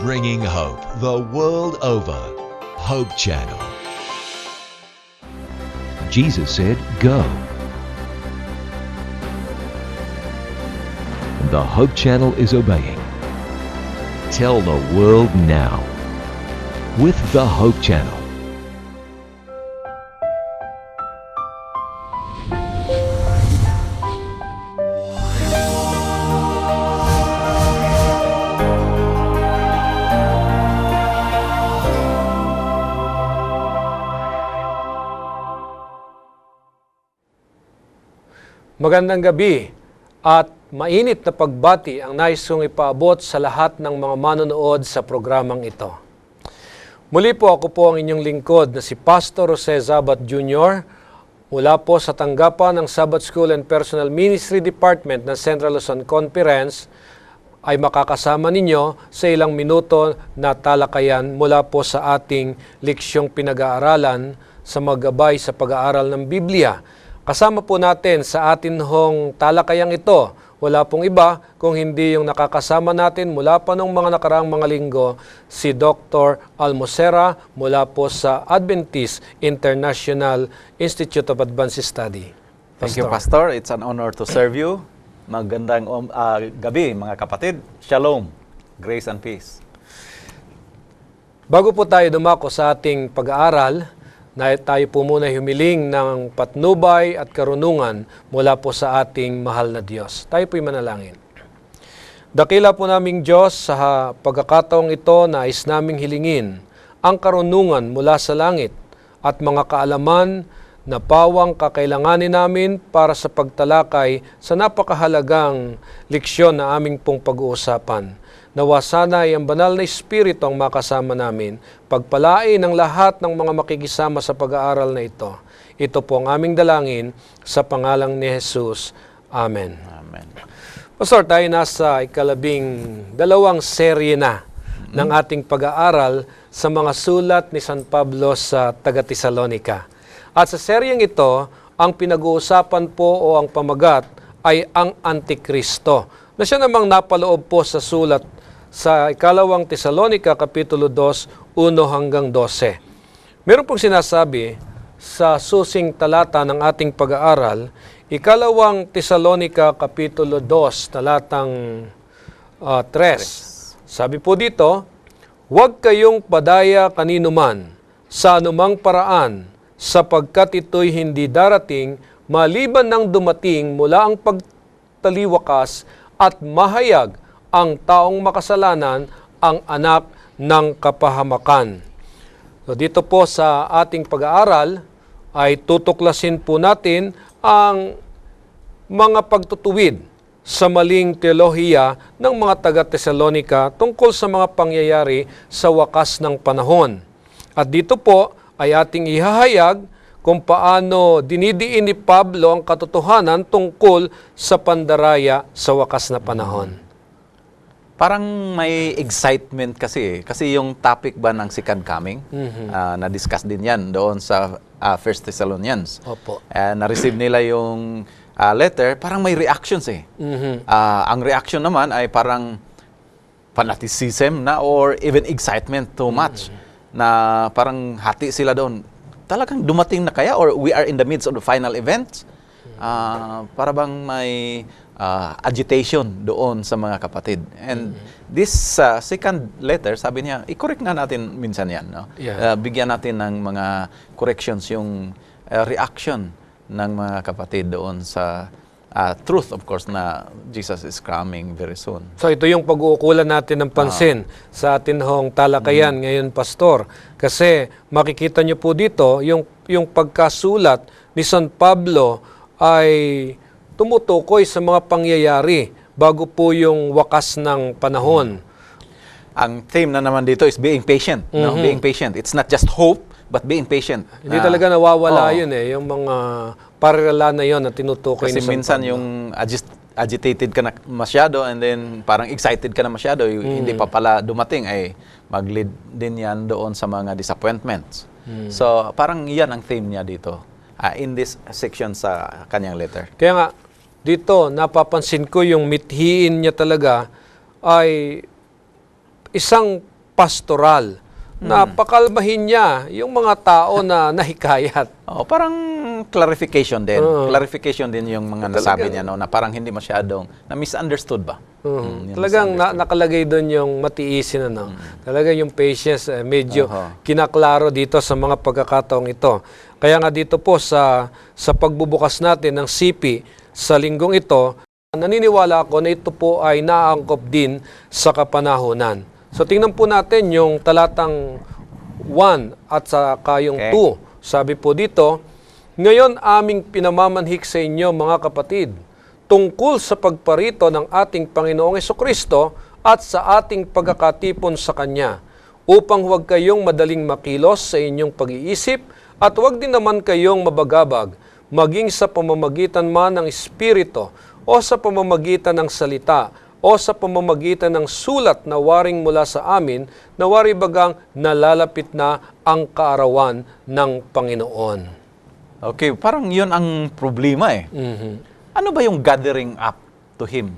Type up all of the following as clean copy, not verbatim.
Bringing hope the world over. Hope Channel. Jesus said, "Go." The Hope Channel is obeying. Tell the world now with the Hope Channel. Magandang gabi at mainit na pagbati ang nais kong ipaabot sa lahat ng mga manonood sa programang ito. Muli po ako po ang inyong lingkod na si Pastor Jose Zabat Jr. mula po sa tanggapan ng Sabbath School and Personal Ministry Department ng Central Luzon Conference ay makakasama ninyo sa ilang minuto na talakayan mula po sa ating leksyong pinag-aaralan sa maggabay sa pag-aaral ng Biblia. Kasama po natin sa atin hong talakayang ito, wala pong iba kung hindi yung nakakasama natin mula pa nung mga nakaraang mga linggo, si Dr. Almosera mula po sa Adventist International Institute of Advanced Study. Thank you, Pastor. It's an honor to serve you. Magandang gabi, mga kapatid. Shalom, grace and peace. Bago po tayo dumako sa ating pag-aaral, na tayo po muna humiling ng patnubay at karunungan mula po sa ating mahal na Diyos. Tayo po'y manalangin. Dakila po naming Diyos, sa pagkakataong ito nais naming hilingin ang karunungan mula sa langit at mga kaalaman na pawang kakailanganin namin para sa pagtalakay sa napakahalagang leksyon na aming pong pag-uusapan. Nawa sana ay ang banal na Espiritu ang makasama namin, pagpalain ang lahat ng mga makikisama sa pag-aaral na ito. Ito po ang aming dalangin sa pangalang ni Jesus. Amen. Amen. Pastor, tayo nasa ikalabing-dalawang serye na ng ating pag-aaral sa mga sulat ni San Pablo sa taga-Tesalonica. At sa seryeng ito, ang pinag-uusapan po o ang pamagat ay ang Antikristo, na siya namang napaloob po sa sulat sa ikalawang Tesalonica, Kapitulo 2, 1 hanggang 12. Meron pong sinasabi sa susing talata ng ating pag-aaral, ikalawang Tesalonica, Kapitulo 2, talatang 3. Sabi po dito, "Huwag kayong padaya kanino man, sa anumang paraan, sapagkat ito'y hindi darating, maliban ng dumating mula ang pagtaliwakas at mahayag ang taong makasalanan, ang anak ng kapahamakan." So dito po sa ating pag-aaral ay tutuklasin po natin ang mga pagtutuwid sa maling teolohiya ng mga taga-Tesalonica tungkol sa mga pangyayari sa wakas ng panahon. At dito po ay ating ihahayag kung paano dinidiin ni Pablo ang katotohanan tungkol sa pandaraya sa wakas na panahon. Parang may excitement kasi. Kasi yung topic ba ng second coming, na-discuss din yan doon sa First Thessalonians. Opo. Na-receive nila yung letter, parang may reactions eh. Ang reaction naman ay parang fanaticism na or even excitement too much. Na parang hati sila doon. Talagang dumating na kaya or we are in the midst of the final event? Para bang may agitation doon sa mga kapatid. And this second letter, sabi niya, i-correct na natin minsan yan. No? Yeah. Bigyan natin ng mga corrections yung reaction ng mga kapatid doon sa truth, of course, na Jesus is coming very soon. So ito yung pag-uukulan natin ng pansin sa atin hong talakayan ngayon, Pastor. Kasi makikita nyo po dito, yung pagkasulat ni San Pablo ay tumutukoy sa mga pangyayari bago po yung wakas ng panahon. Ang theme na naman dito is being patient. No? Being patient. It's not just hope, but being patient. Hindi talaga nawawala yun eh, yung mga paralala na yun na tinutukoy ni Kasi San minsan Pablo. yung agitated ka na masyado and then parang excited ka na masyado, hindi pa pala dumating, ay mag-lead din yan doon sa mga disappointments. So parang yan ang theme niya dito in this section sa kanyang letter. Kaya nga, dito napapansin ko yung mithiin niya talaga ay isang pastoral na pakalmahin niya yung mga tao na nahikayat. Parang clarification din. Clarification din yung mga nasabi niya, no, na parang hindi masyadong na-misunderstood ba? Talagang nakalagay doon yung matiisin, ano. Talagang yung patience, medyo kinaklaro dito sa mga pagkakataong ito. Kaya nga dito po sa pagbubukas natin ng CP sa linggong ito, naniniwala ako na ito po ay naaangkop din sa kapanahunan. So tingnan po natin yung talatang 1 at saka yung 2. Sabi po dito, ngayon aming pinamamanhik sa inyo mga kapatid, tungkol sa pagparito ng ating Panginoong Hesukristo at sa ating pagkakatipon sa Kanya, upang huwag kayong madaling makilos sa inyong pag-iisip at huwag din naman kayong mabagabag, maging sa pamamagitan man ng Espiritu o sa pamamagitan ng salita o sa pamamagitan ng sulat na waring mula sa amin, na wari bagang nalalapit na ang kaarawan ng Panginoon. Okay, parang yun ang problema eh. Ano ba yung gathering up to Him?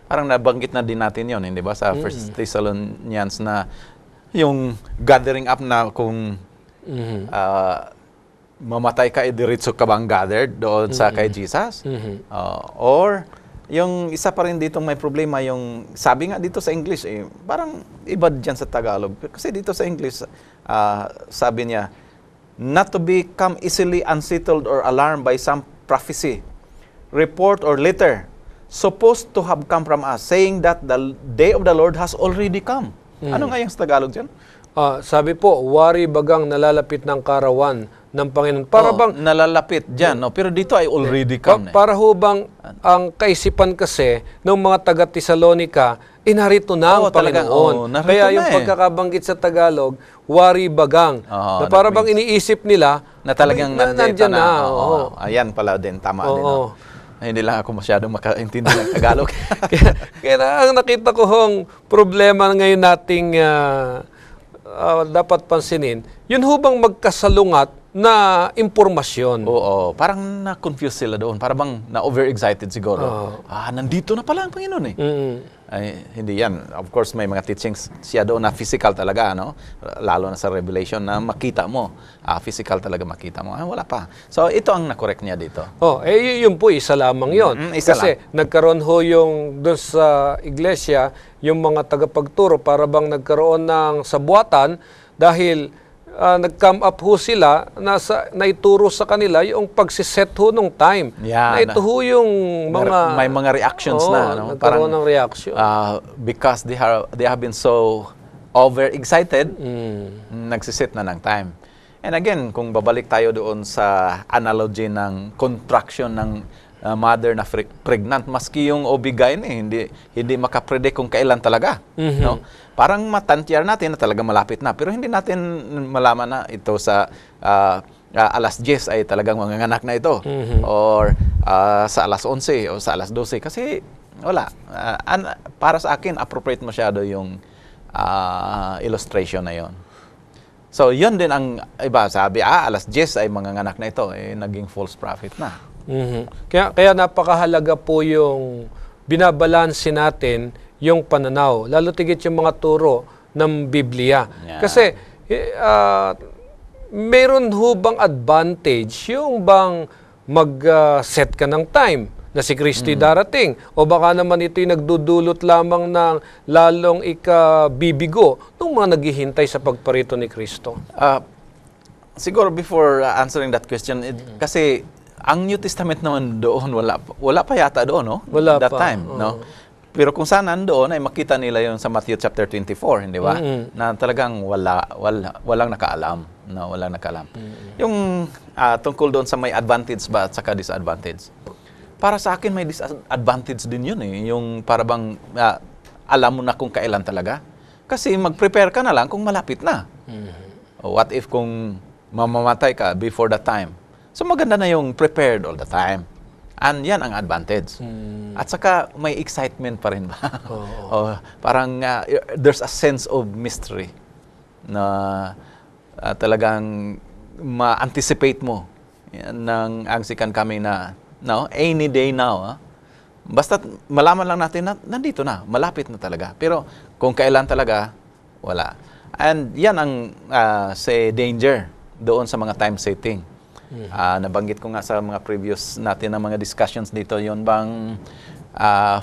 Parang nabanggit na din natin yun, hindi ba? Sa 1 Thessalonians na yung gathering up na kung mamatay ka, diretso ka bang gathered doon sa kay Jesus? Or yung isa pa rin dito may problema, yung sabi nga dito sa English, parang iba dyan sa Tagalog. Kasi dito sa English, sabi niya, not to become easily unsettled or alarmed by some prophecy, report, or letter supposed to have come from us, saying that the day of the Lord has already come. Ano nga yung sa Tagalog dyan? Sabi po, wari bagang nalalapit ng kaarawan ng Panginoon. Para bang nalalapit dyan, no? Pero dito ay already come. Para ho bang ang kaisipan kasi ng mga taga-Tesalonika, narito na ang Panginoon. Kaya yung pagkakabanggit sa Tagalog, wari bagang. Na para bang iniisip nila, na talagang nandyan na. Ayan pala din, tama din. Hindi lang ako masyadong makaintindi ng Tagalog. Kaya ang nakita ko hong problema ngayon nating dapat pansinin, yun hubang magkasalungat na impormasyon. Oo, parang na-confuse sila doon. Parang bang na-overexcited siguro. Nandito na pala ang Panginoon eh. Ay, hindi yan. Of course, may mga teachings siya doon na physical talaga, no? Lalo na sa Revelation na makita mo. Physical talaga makita mo. Wala pa. So, ito ang na-correct niya dito. Yun po, isa lamang yun. Kasi nagkaroon ho yung doon sa iglesia, yung mga tagapagturo, para bang nagkaroon ng sabuatan dahil nag-come up ho sila na ituro sa kanila yung pagsiset ho nung time. Na ito ho yung mga may mga reactions na, no? Nagkaroon ng reaction. Because they have been so overexcited, nagsiset na ng time. And again, kung babalik tayo doon sa analogy ng contraction ng mother na pregnant, maski yung OB-GYN hindi makapredict kung kailan talaga, no? Parang matantiar natin na talaga malapit na, pero hindi natin malaman na ito sa alas 10 ay talagang manganganak na ito, or sa alas 11 o sa alas 12, kasi wala. Para sa akin, appropriate masyado yung illustration na yon. So, yun din ang iba, sabi, alas 10 ay manganganak na ito, naging false prophet na. Kaya napakahalaga po yung binabalanse natin yung pananaw, lalo tigit yung mga turo ng Biblia. Kasi meron ho bang advantage yung bang mag-set ka ng time na si Kristo'y darating, o baka naman ito'y nagdudulot lamang ng lalong ikabibigo ng mga naghihintay sa pagparito ni Kristo? Siguro before answering that question, kasi ang New Testament naman doon, wala pa yata doon, no? Wala that pa. time, no? Pero kung saan nandoon, ay makita nila yung sa Matthew chapter 24, hindi ba? Na talagang walang nakaalam. No, walang nakaalam. Yung tungkol doon sa may advantage ba at saka disadvantage. Para sa akin, may disadvantage din yun eh. Yung para bang alam mo na kung kailan talaga. Kasi mag-prepare ka na lang kung malapit na. What if kung mamamatay ka before that time? So maganda na yung prepared all the time. And yan ang advantage. At saka may excitement pa rin ba? Parang there's a sense of mystery na talagang ma-anticipate mo ng ang second coming na, no, any day now, Basta malaman lang natin na nandito na, malapit na talaga. Pero kung kailan talaga, wala. And yan ang say danger doon sa mga time setting. Nabanggit ko nga sa mga previous natin na mga discussions dito, yon bang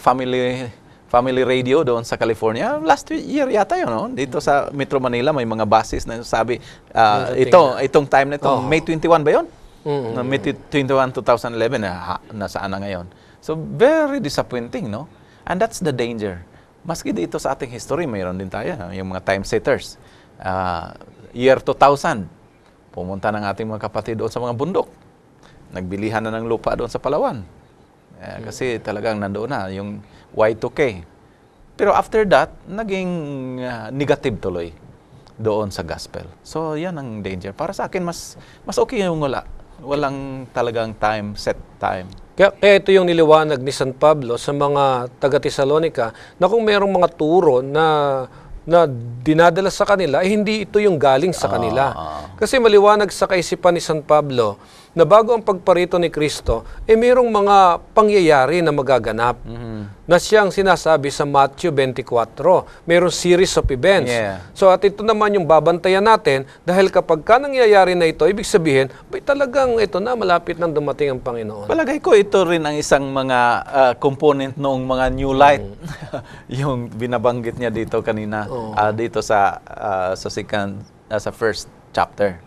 family radio doon sa California. Last year yata yun, no? Dito sa Metro Manila may mga buses na sabi, itong time na ito, May 21 ba yun? May 21, 2011, nasaan na ngayon. So, very disappointing, no? And that's the danger. Maski dito sa ating history, mayroon din tayo, yung mga time setters. Year 2000, pumunta ng ating mga kapatid doon sa mga bundok. Nagbilihan na ng lupa doon sa Palawan. Kasi talagang nandoon na yung Y2K. Pero after that, naging negative tuloy doon sa gospel. So, yan ang danger. Para sa akin, mas okay yung wala. Walang talagang set time. Kaya ito yung niliwanag ni San Pablo sa mga taga-Tesalonica na kung mayroong mga turo na dinadala sa kanila, hindi ito yung galing sa kanila. Kasi maliwanag sa kaisipan ni San Pablo na bago ang pagparito ni Kristo, mayroong mga pangyayari na magaganap na siyang sinasabi sa Matthew 24. Mayroong series of events. Yeah. So at ito naman yung babantayan natin dahil kapag ka nangyayari na ito, ibig sabihin, talagang ito na, malapit nang dumating ang Panginoon. Palagay ko ito rin ang isang mga component noong mga New Light. Yung binabanggit niya dito kanina, dito sa first chapter.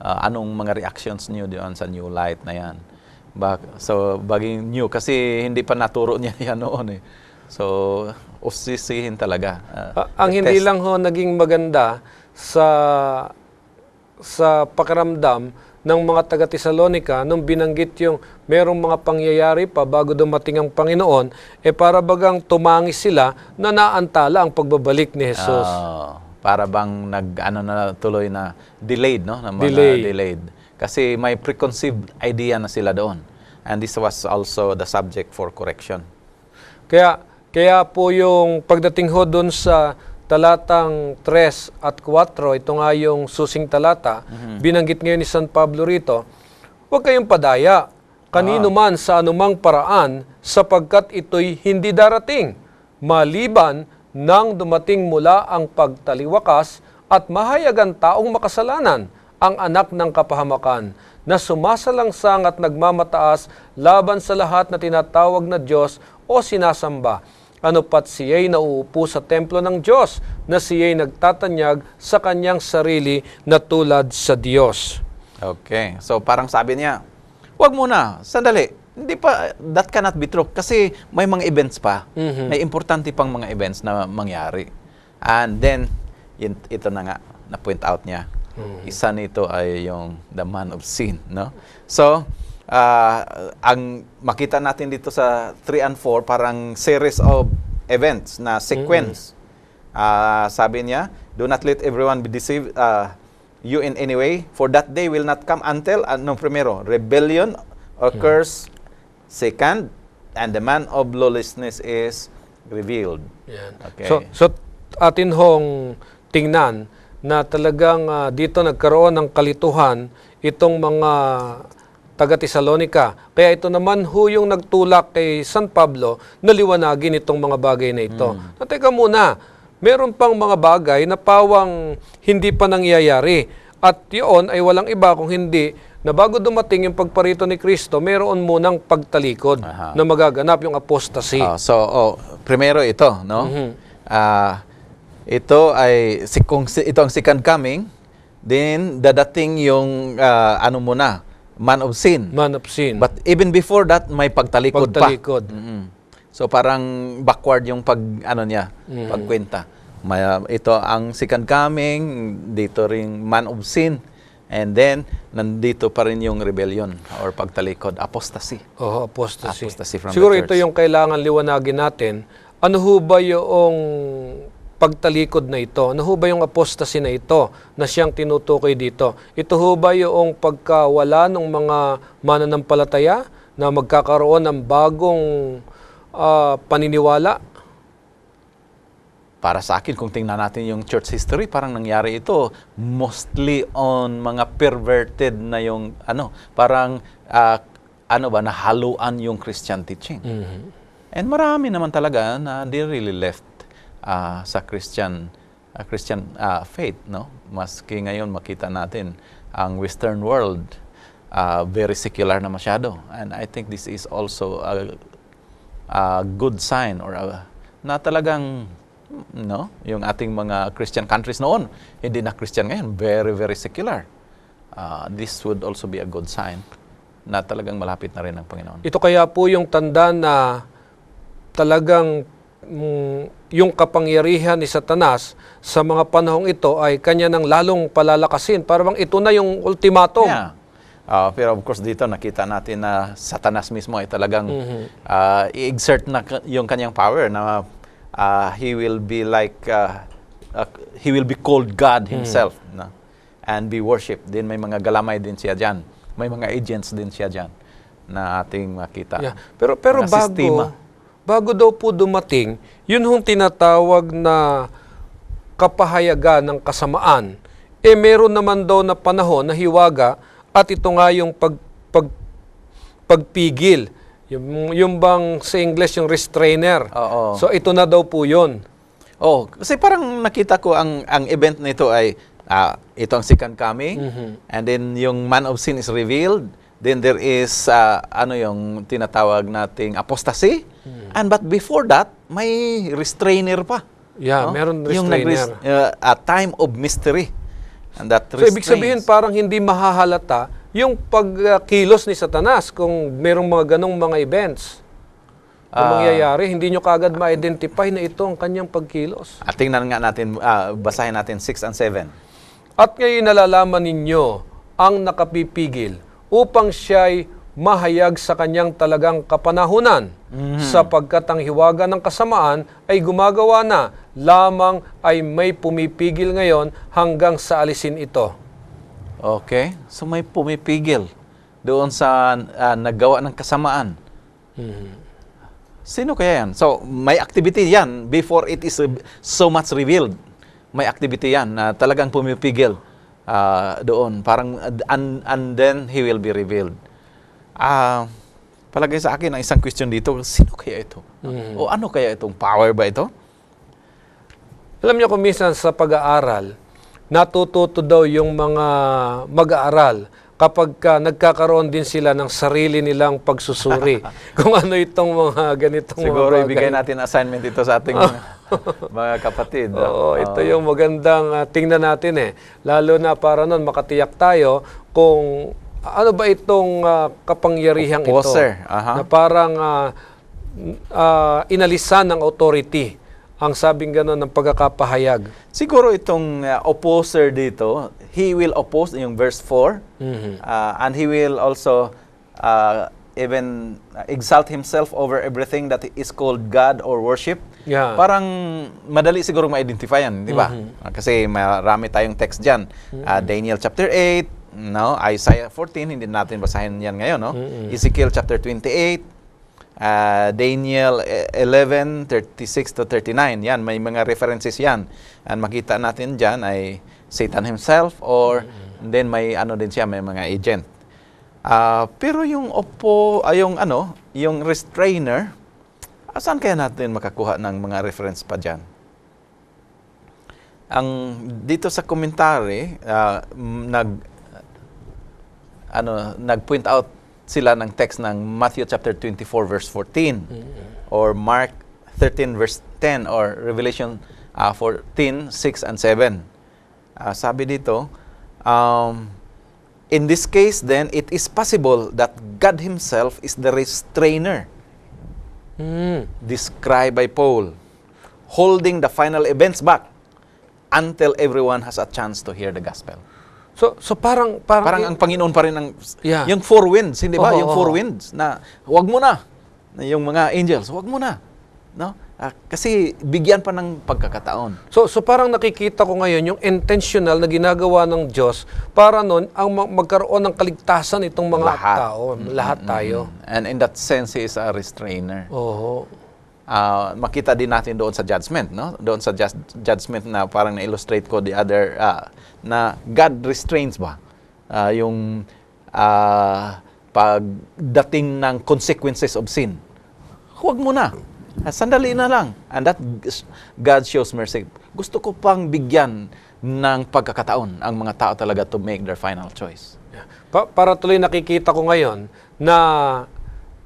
Anong mga reactions niyo doon sa New Light na yan? So, baging new. Kasi hindi pa naturo niya yan noon eh. So, usisihin talaga. Ang hindi lang ho naging maganda sa pakiramdam ng mga taga-Tesalonica nung binanggit yung merong mga pangyayari pa bago dumating ang Panginoon, para bagang tumangis sila na naantala ang pagbabalik ni Jesus. Para bang tuloy na delayed, no? Delayed. Kasi may preconceived idea na sila doon. And this was also the subject for correction. Kaya po yung pagdating ho doon sa talatang 3 at 4, ito nga yung susing talata, binanggit ngayon ni San Pablo rito, huwag kayong padaya, kanino man sa anumang paraan, sapagkat ito'y hindi darating, maliban nang dumating mula ang pagtaliwakas at mahayagan taong makasalanan, ang anak ng kapahamakan, na sumasalangsang at nagmamataas laban sa lahat na tinatawag na Diyos o sinasamba. Ano pat siya'y nauupo sa templo ng Diyos, na siya'y nagtatanyag sa kanyang sarili na tulad sa Diyos. Okay. So parang sabi niya, wag muna, sandali. Hindi pa, that cannot be true. Kasi may mga events pa. May importante pang mga events na mangyari. And then, ito na nga, na-point out niya. Isa nito ay yung the man of sin. No? So, ang makita natin dito sa 3 and 4, parang series of events na sequence. Sabi niya, do not let everyone be deceived you in any way, for that day will not come until, primero, rebellion occurs. Second, and the man of lawlessness is revealed. Yan. Okay. So atin hong tingnan na talagang dito nagkaroon ng kalituhan itong mga taga-Tesalonica. Kaya ito naman ho yung nagtulak kay San Pablo na liwanagin itong mga bagay na ito. Teka muna, meron pang mga bagay na pawang hindi pa nangyayari. At yun ay walang iba kung hindi na bago dumating yung pagparito ni Kristo, meron munang pagtalikod na magaganap yung apostasy. Primero ito, no? Ito ay ito ang second coming, then dadating yung man of sin. Man of sin. But even before that, may pagtalikod pa. So parang backward yung pagkwenta. Ito ang second coming, dito ring man of sin. And then, nandito pa rin yung rebellion or pagtalikod, apostasy. Apostasy. Apostasy from Siguro the ito church. yung kailangan liwanagin natin. Ano ho ba yung pagtalikod na ito? Ano ho ba yung apostasy na ito na siyang tinutukoy dito? Ito ho ba yung pagkawala ng mga mananampalataya na magkakaroon ng bagong paniniwala? Para sa akin, kung tingnan natin yung church history, parang nangyari ito mostly on mga perverted na yung parang nahaluan yung Christian teaching. And marami naman talaga na they really left sa Christian faith, no? Maski ngayon makita natin ang Western world very secular na masyado. And I think this is also a good sign or na talagang no, yung ating mga Christian countries noon, hindi na Christian ngayon, very, very secular. This would also be a good sign na talagang malapit na rin ang Panginoon. Ito kaya po yung tanda na talagang yung kapangyarihan ni Satanas sa mga panahong ito ay kanya nang lalong palalakasin. Parang ito na yung ultimatum. Yeah. Pero of course dito nakita natin na Satanas mismo ay talagang i-exert na yung kanyang power na he will be like he will be called God himself na, and be worshipped. Din may mga galamay din siya diyan. May mga agents din siya diyan na ating makita. Yeah. Pero bago daw po dumating, yun hong tinatawag na kapahayagan ng kasamaan. Meron naman daw na panahon na hiwaga at ito nga yung pagpigil. Yung bang sa English yung restrainer. Oo. So ito na daw po yun. Kasi parang nakita ko ang event nito ay ito ang second coming, and then yung man of sin is revealed. Then there is yung tinatawag nating apostasy. And but before that, may restrainer pa. Yeah, no? meron Yung restrainer. a time of mystery. And that So ibig sabihin parang hindi mahahalata yung pagkilos ni Satanas kung merong mga ganong mga events na mangyayari, hindi nyo kagad ma-identify na ito ang kanyang pagkilos. At tingnan nga natin, basahin natin 6 and 7. At ngayon nalalaman ninyo ang nakapipigil upang siya'y mahayag sa kanyang talagang kapanahunan, sapagkat ang hiwaga ng kasamaan ay gumagawa na, lamang ay may pumipigil ngayon hanggang sa alisin ito. Okay? So may pumipigil doon sa naggawa ng kasamaan. Sino kaya yan? So may activity yan before it is so much revealed. May activity yan na talagang pumipigil doon. Parang, and then he will be revealed. Palagay sa akin ang isang question dito, sino kaya ito? O ano kaya itong power ba ito? Alam niyo kung minsan sa pag-aaral, natututo daw yung mga mag-aaral kapag nagkakaroon din sila ng sarili nilang pagsusuri. Kung ano itong mga ganitong Siguro mga bagay. ibigay natin assignment ito sa ating mga kapatid. Oo, ito yung magandang tingnan natin Lalo na para nun makatiyak tayo kung ano ba itong kapangyarihang Opposer. ito. Na parang inalisan ng authority ang sabing gano'n ng pagkakapahayag. Siguro itong opposer dito, he will oppose yung verse 4, and he will also even exalt himself over everything that is called God or worship. Yeah. Parang madali siguro ma-identify yan, di ba? Kasi marami tayong text dyan. Daniel chapter 8, no? Isaiah 14, hindi natin basahin yan ngayon, no? Ezekiel chapter 28, Daniel 11:36 to 39. Yan, may mga references yan. And makita natin dyan ay Satan himself or then may ano din siya, may mga agent. Pero yung yung restrainer, saan kaya natin makakuha ng mga reference pa dyan? Dito sa commentary, nag-point out sila ng text ng Matthew chapter 24 verse 14 or Mark 13 verse 10 or Revelation 14, 6 and 7. Sabi dito, in this case then, it is possible that God himself is the restrainer described by Paul, holding the final events back until everyone has a chance to hear the gospel. So parang ang Panginoon pa rin ang Yeah. yung four winds, hindi ba? Yung four Oo. winds na wag mo na. Yung mga angels, wag mo na. No? Kasi bigyan pa ng pagkakataon. So parang nakikita ko ngayon yung intentional na ginagawa ng Diyos para noon ang magkaroon ng kaligtasan itong mga Lahat. tao, lahat tayo. And in that sense, he is a restrainer. Oo. Makita din natin doon sa judgment, no? Doon sa judgment na parang na-illustrate ko the other, na God restrains ba? Yung pagdating ng consequences of sin. huwag mo na. Sandali na lang. And that God shows mercy. Gusto ko pang bigyan ng pagkakataon ang mga tao talaga to make their final choice. Para tuloy nakikita ko ngayon na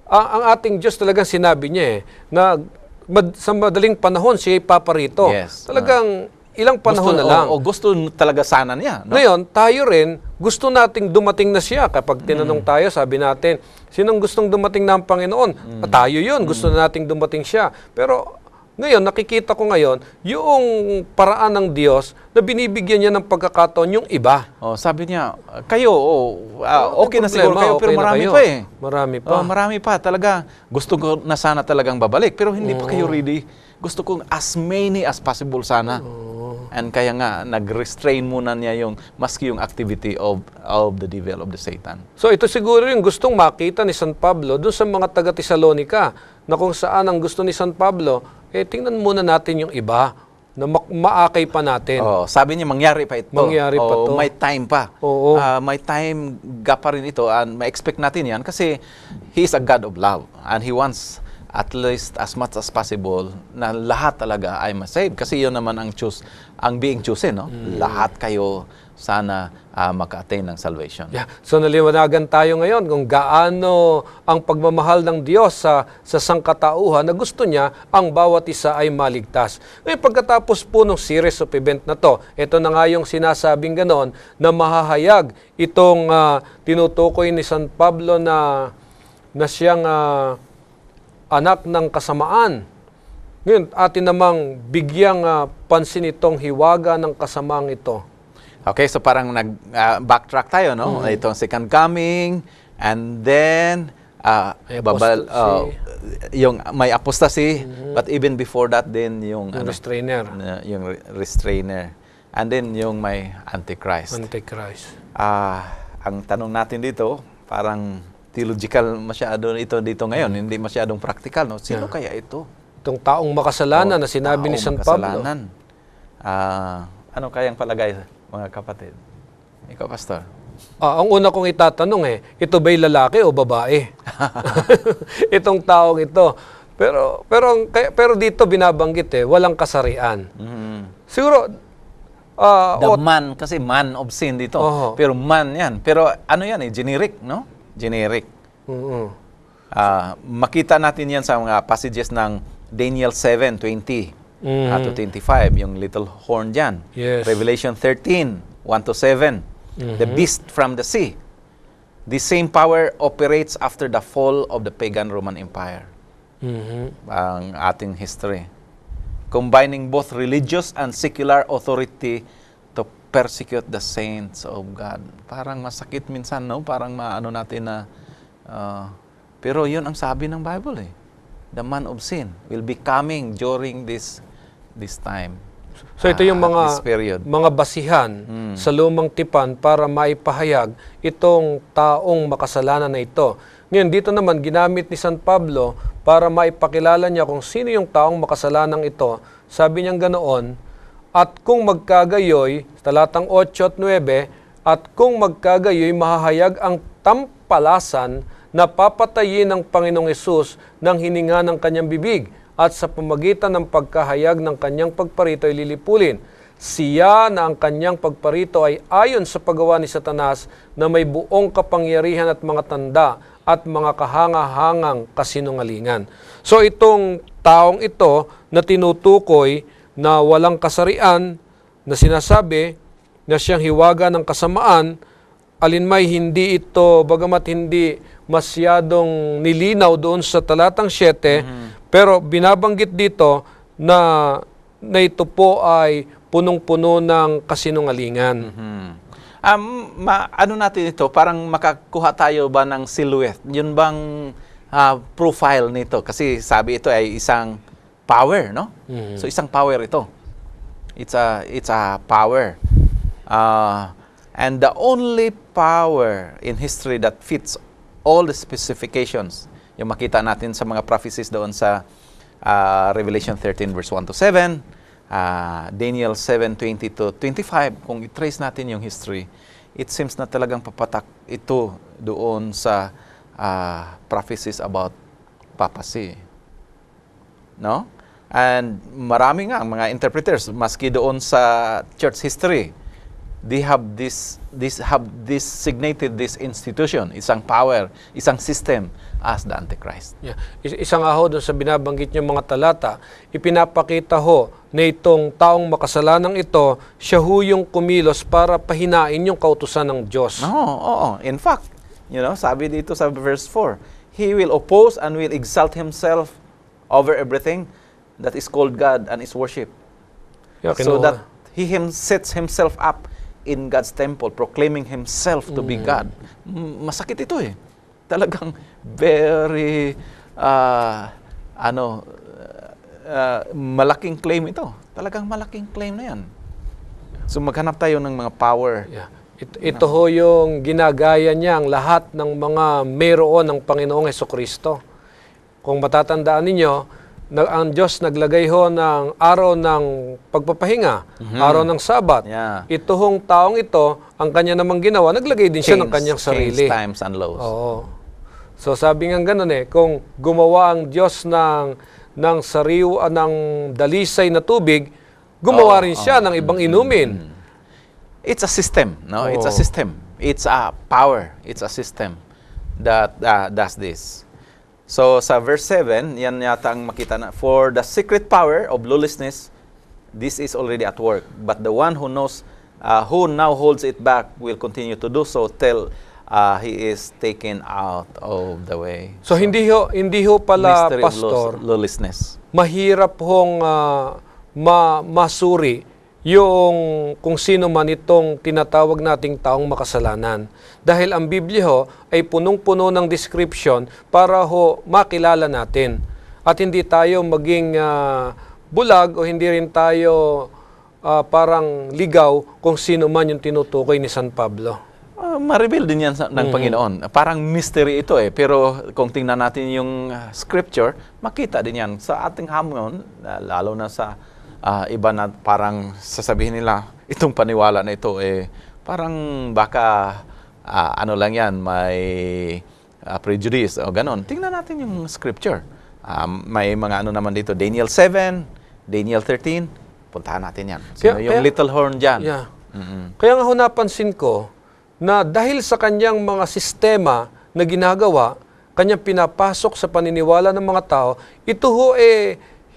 ang ating Diyos talagang sinabi niya na sa madaling panahon siya ipaparito. Yes. Talagang ilang panahon na lang. Gusto talaga sana niya. No? Ngayon, tayo rin, gusto nating dumating na siya. Kapag tinanong tayo, sabi natin, sinong gustong dumating na ang Panginoon? Tayo yun, gusto na nating dumating siya. Pero ngayon, nakikita ko ngayon, yung paraan ng Diyos na binibigyan niya ng pagkakataon yung iba. Sabi niya, kayo, okay na siguro kayo, okay pero na marami kayo. pa eh. Marami pa. Marami pa. Talaga, gusto ko na sana talagang babalik, pero hindi pa kayo ready. Gusto kong as many as possible sana. And kaya nga, nag-restrain muna niya maski yung activity of the devil, of the Satan. So ito siguro yung gustong makita ni San Pablo doon sa mga taga-Tesalonica na kung saan ang gusto ni San Pablo, tingnan muna natin yung iba na maakay pa natin. Sabi niya, mangyari pa ito. Mangyari pa to. May time pa. Oo. May time gap pa rin ito. And ma-expect natin yan kasi He is a God of love. And He wants at least as much as possible na lahat talaga ay masave. Kasi yun naman ang being chosen. No? Lahat kayo sana maka-attain ng salvation. Yeah. So naliwanagan tayo ngayon kung gaano ang pagmamahal ng Diyos sa sangkatauhan na gusto niya ang bawat isa ay maligtas. Ngayon pagkatapos po ng series of event na to, ito na nga yung sinasabing ganon na mahahayag itong tinutukoy ni San Pablo na siyang anak ng kasamaan. Ngayon, atin namang bigyang pansin itong hiwaga ng kasamaang ito. Okay, so parang nag-backtrack tayo, no? Itong second coming, and then yung may apostasy, but even before that din yung restrainer. Yung restrainer. And then yung may Antichrist. Antichrist. Ang tanong natin dito, parang theological masyado dito ngayon, hindi masyadong practical, no? Sino kaya ito? Itong taong makasalanan na sinabi ni San Pablo. Ano kayang palagay, mga kapatid? Ikaw, Pastor. Ang una kong itatanong ito ba'y lalaki o babae? Itong taong ito. Pero dito binabanggit walang kasarian. Siguro the man, kasi man of sin dito. Pero man yan. Pero ano yan generic, no? Generic. Makita natin yan sa mga passages ng Daniel 7:20 to 25, yung little horn dyan. Yes. Revelation 13:1-7, the beast from the sea. The same power operates after the fall of the pagan Roman Empire. Ang ating history. Combining both religious and secular authority to persecute the saints of God. Parang masakit minsan, no? Parang maano natin na pero yun ang sabi ng Bible The man of sin will be coming during this time. So ito yung mga basihan sa lumang tipan para maipahayag itong taong makasalanan na ito. Ngayon dito naman ginamit ni San Pablo para maipakilala niya kung sino yung taong makasalanang ito. Sabi niyang ganoon, at kung magkagayoy, talatang 8 at 9, at kung magkagayoy mahahayag ang tampalasan na papatayin ng Panginoong Hesus ng hininga ng kanyang bibig at sa pamagitan ng pagkahayag ng kanyang pagparito ay lilipulin. Siya na ang kanyang pagparito ay ayon sa paggawa ni Satanas na may buong kapangyarihan at mga tanda at mga kahanga-hangang kasinungalingan. So itong taong ito na tinutukoy na walang kasarian na sinasabi na siyang hiwaga ng kasamaan, alinmay hindi ito, bagamat hindi masyadong nilinaw doon sa talatang 7, pero binabanggit dito na ito po ay punong-puno ng kasinungalingan. Ano natin ito? Parang makakuha tayo ba ng silhouette? Yun bang profile nito? Kasi sabi ito ay isang power, no? So isang power ito. It's a power. And the only power in history that fits all the specifications, yung makita natin sa mga prophecies doon sa Revelation 13 verse 1-7, Daniel 7:20-25, kung i-trace natin yung history, it seems na talagang papatak ito doon sa prophecies about papacy. no? And marami nga mga interpreters maski doon sa church history, they have this designated this institution, isang power, isang system as the Antichrist. Yeah. Isang aho doon sa binabanggit niyo mga talata, ipinapakita ho na itong taong makasalanang ito, siya ho yung kumilos para pahinain yung kautusan ng Diyos. Oo. In fact, sabi dito sa verse 4, he will oppose and will exalt himself over everything that is called God and is worship. Yeah, So that he sets himself up in God's temple, proclaiming himself to be God. Masakit ito eh. Talagang very, malaking claim ito. Talagang malaking claim na yan. So maghanap tayo ng mga power. Yeah. Ito ho yung ginagaya niya ang lahat ng mga mayroon ng Panginoong Hesukristo. Kung matatandaan ninyo, ang Diyos naglagay ho ng araw ng pagpapahinga, araw ng Sabat. Yeah. Ito hong taong ito, ang kanya namang ginawa, naglagay din siya ng kanyang sarili. Change times and laws. Oo. So sabi nga ganun kung gumawa ang Diyos ng sariwa, ng dalisay na tubig, gumawa rin siya ng ibang inumin. It's a system, no? It's a system. It's a power. It's a system that does this. So sa verse 7, yan yata ang makita na, for the secret power of lawlessness, this is already at work. But the one who knows, who now holds it back, will continue to do so till he is taken out of the way. So hindi ho pala, Mystery Pastor, of lawlessness. mahirap hong masuri yung kung sino man itong tinatawag nating taong makasalanan. Dahil ang Biblia ho ay punong-puno ng description para ho makilala natin. At hindi tayo maging bulag o hindi rin tayo parang ligaw kung sino man yung tinutukoy ni San Pablo. Ma-reveal din yan ng Panginoon. Parang mystery ito eh. Pero kung tingnan natin yung scripture, makita din yan sa ating hamon, lalo na sa iba na parang sasabihin nila, itong paniwala na ito parang baka ano lang yan, may prejudice o ganon. Tingnan natin yung scripture. May mga ano naman dito, Daniel 7, Daniel 13, puntahan natin yan. Yung little horn dyan. Yeah. Kaya nga ho napansin ko na dahil sa kanyang mga sistema na ginagawa, kanyang pinapasok sa paniniwala ng mga tao, ito ho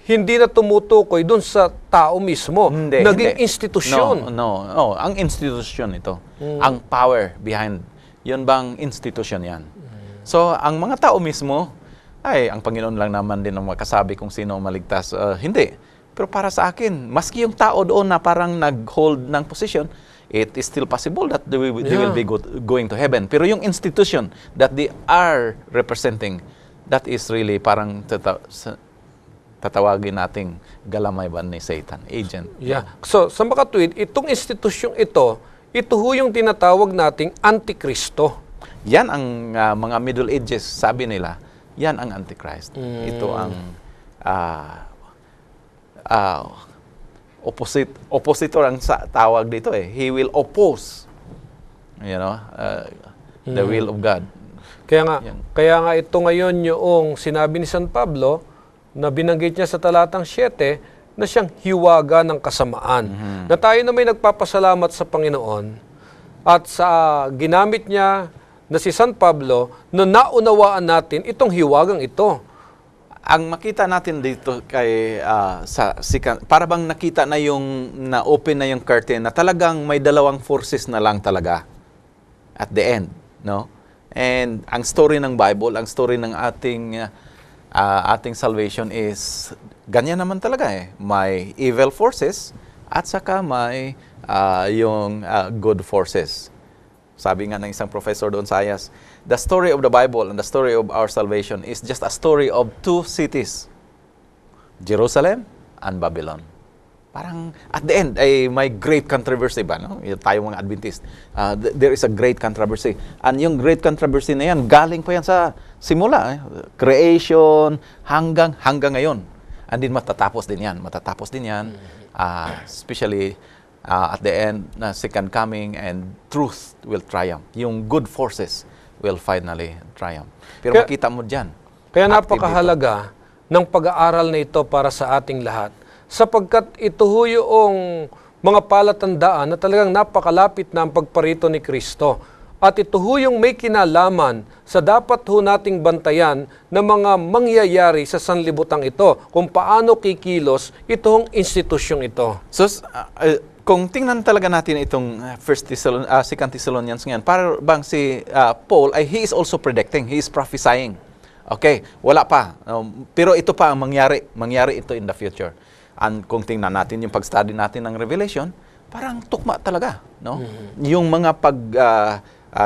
hindi na tumutukoy dun sa tao mismo. Naging institusyon. No. Ang institusyon ito. Ang power behind. Yun bang institusyon yan? So, ang mga tao mismo, ang Panginoon lang naman din ang makasabi kung sino maligtas. Hindi. Pero para sa akin, maski yung tao doon na parang nag-hold ng position, it is still possible that they will be going to heaven. Pero yung institution that they are representing, that is really parang tatawagin nating galamay ba ni Satan, agent. Yeah. So, sa makatwid, itong institusyong ito ho yung tinatawag nating Antikristo. Yan ang mga Middle Ages, sabi nila, yan ang Antichrist. Ito ang oppositor ang tawag dito He will oppose, the will of God. Kaya nga ito ngayon yung sinabi ni San Pablo, na binanggit niya sa talatang 7 na siyang hiwaga ng kasamaan. Na tayo na may nagpapasalamat sa Panginoon at sa ginamit niya na si San Pablo na naunawaan natin itong hiwagang ito. Ang makita natin dito para bang nakita na na-open na yung curtain na talagang may dalawang forces na lang talaga at the end, no? And ang story ng Bible, ang story ng ating salvation is ganyan naman talaga May evil forces at saka may yung good forces. Sabi nga ng isang professor doon sa IAS, the story of the Bible and the story of our salvation is just a story of two cities, Jerusalem and Babylon. Parang at the end may great controversy ba, no? Tayo mga Adventist, there is a great controversy. And yung great controversy na yan, galing pa yan sa simula, creation hanggang ngayon. And din matatapos din yan. Especially at the end, na second coming and truth will triumph. Yung good forces will finally triumph. Pero makita mo dyan. Kaya napakahalaga ng pag-aaral na ito para sa ating lahat. Sapagkat ito ho yung mga palatandaan na talagang napakalapit na ang pagparito ni Kristo. At ito ho yung may kinalaman sa dapat ho nating bantayan na mga mangyayari sa sanlibutang ito, kung paano kikilos itong institusyong ito. So, kung tingnan talaga natin itong 2 Thessalonians ngayon, para bang si Paul, he is also predicting, he is prophesying. Okay, wala pa. Pero ito pa ang mangyari. Mangyari ito in the future. And kung tingnan natin yung pag-study natin ng Revelation, parang tukma talaga. No? Yung mga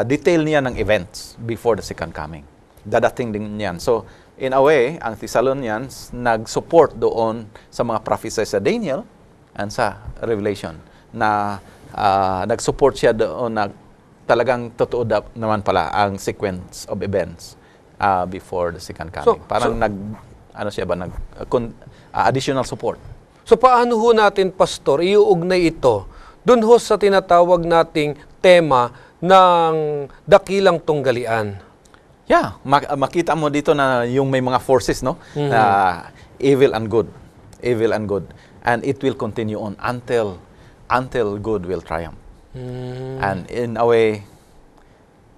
detail niya ng events before the second coming. Dadating din yan. So, in a way, ang Thessalonians nag-support doon sa mga prophecies sa Daniel and sa Revelation na nag-support siya doon na talagang totoo naman pala ang sequence of events before the second coming. Parang additional support. So paano ho natin, Pastor, iuugnay ito dun ho sa tinatawag nating tema ng dakilang tunggalian? Yeah, makita mo dito na yung may mga forces, no? Evil and good. Evil and good. And it will continue on until good will triumph. And in a way,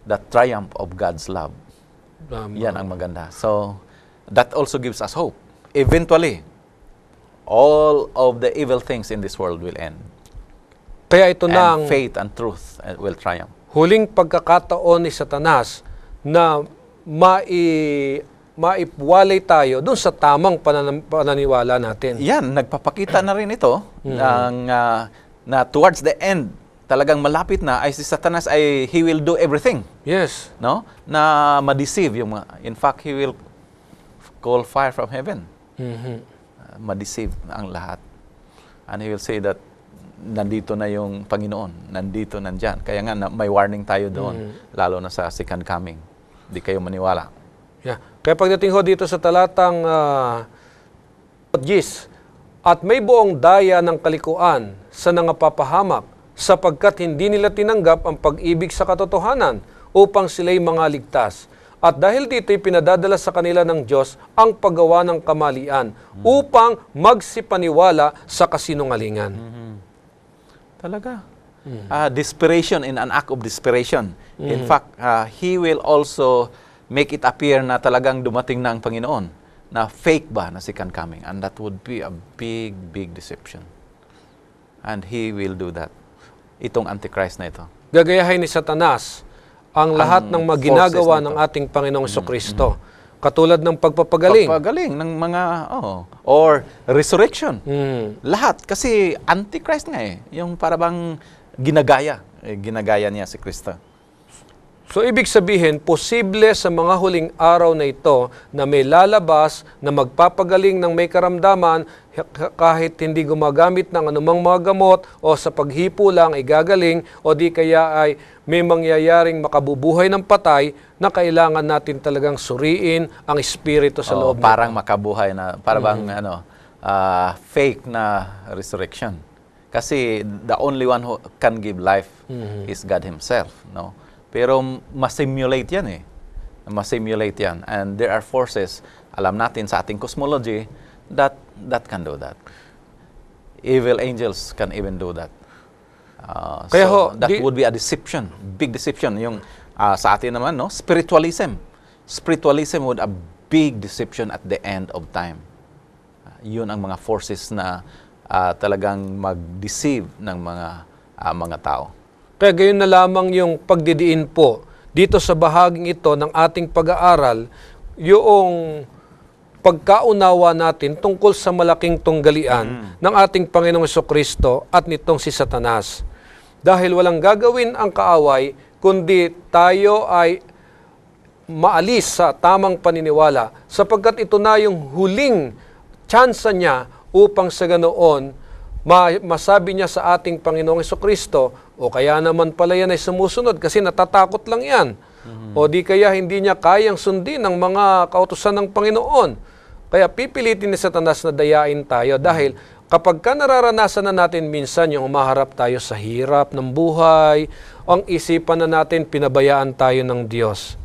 the triumph of God's love. Yan ang maganda. So, that also gives us hope. Eventually, all of the evil things in this world will end. Kaya ito na ang And faith and truth will triumph. huling pagkakataon ni Satanas na maiwalay tayo dun sa tamang pananiwala natin. Yan, nagpapakita na rin ito na towards the end, talagang malapit na ay si Satanas he will do everything. Yes. No? Na ma-deceive yung in fact, he will call fire from heaven. Ma-deceive ang lahat. And he will say that nandito na yung Panginoon, nandyan. Kaya nga may warning tayo doon, lalo na sa second coming. Di kayo maniwala. Yeah. Kaya pagdating ho dito sa talatang 10, at may buong daya ng kalikuan sa nangapapahamak, sapagkat hindi nila tinanggap ang pag-ibig sa katotohanan upang sila'y mga ligtas. At dahil dito'y pinadadala sa kanila ng Diyos ang paggawa ng kamalian upang magsipaniwala sa kasinungalingan. Talaga. Desperation in an act of desperation. In fact, He will also make it appear na talagang dumating na ang Panginoon, na fake ba na second coming. And that would be a big, big deception. And He will do that. Itong Antichrist na ito. Gagayahin ni Satanas ang lahat ng mga ginagawa ng ating Panginoong Jesucristo. Katulad ng pagpapagaling. Pagpapagaling ng mga, or resurrection. Lahat. Kasi Antichrist nga yung parabang ginagaya niya si Kristo. So, ibig sabihin, posible sa mga huling araw na ito na may lalabas na magpapagaling ng may karamdaman kahit hindi gumagamit ng anumang mga gamot o sa paghipo lang ay gagaling o di kaya ay may mangyayaring makabubuhay ng patay na kailangan natin talagang suriin ang espiritu sa loob. Parang makabuhay na, parang fake na resurrection. Kasi the only one who can give life is God Himself, no? Pero ma-simulate yan Ma-simulate yan. And there are forces, alam natin sa ating cosmology, that can do that. Evil angels can even do that. So that would be a deception, big deception. Yung sa atin naman, no? Spiritualism. Spiritualism would a big deception at the end of time. Yun ang mga forces na talagang mag-deceive ng mga tao. Kaya gayon na lamang yung pagdidiin po dito sa bahaging ito ng ating pag-aaral, yung pagkaunawa natin tungkol sa malaking tunggalian ng ating Panginoong Jesucristo at nitong si Satanas. Dahil walang gagawin ang kaaway, kundi tayo ay maalis sa tamang paniniwala, sapagkat ito na yung huling tsansa niya upang sa ganoon masabi niya sa ating Panginoong Jesucristo, o kaya naman pala yan ay sumusunod kasi natatakot lang yan. O di kaya hindi niya kayang sundin ang mga kautusan ng Panginoon. Kaya pipilitin ni Satanas na dayain tayo dahil kapag ka nararanasan na natin minsan yung umaharap tayo sa hirap ng buhay, ang isipan na natin pinabayaan tayo ng Diyos.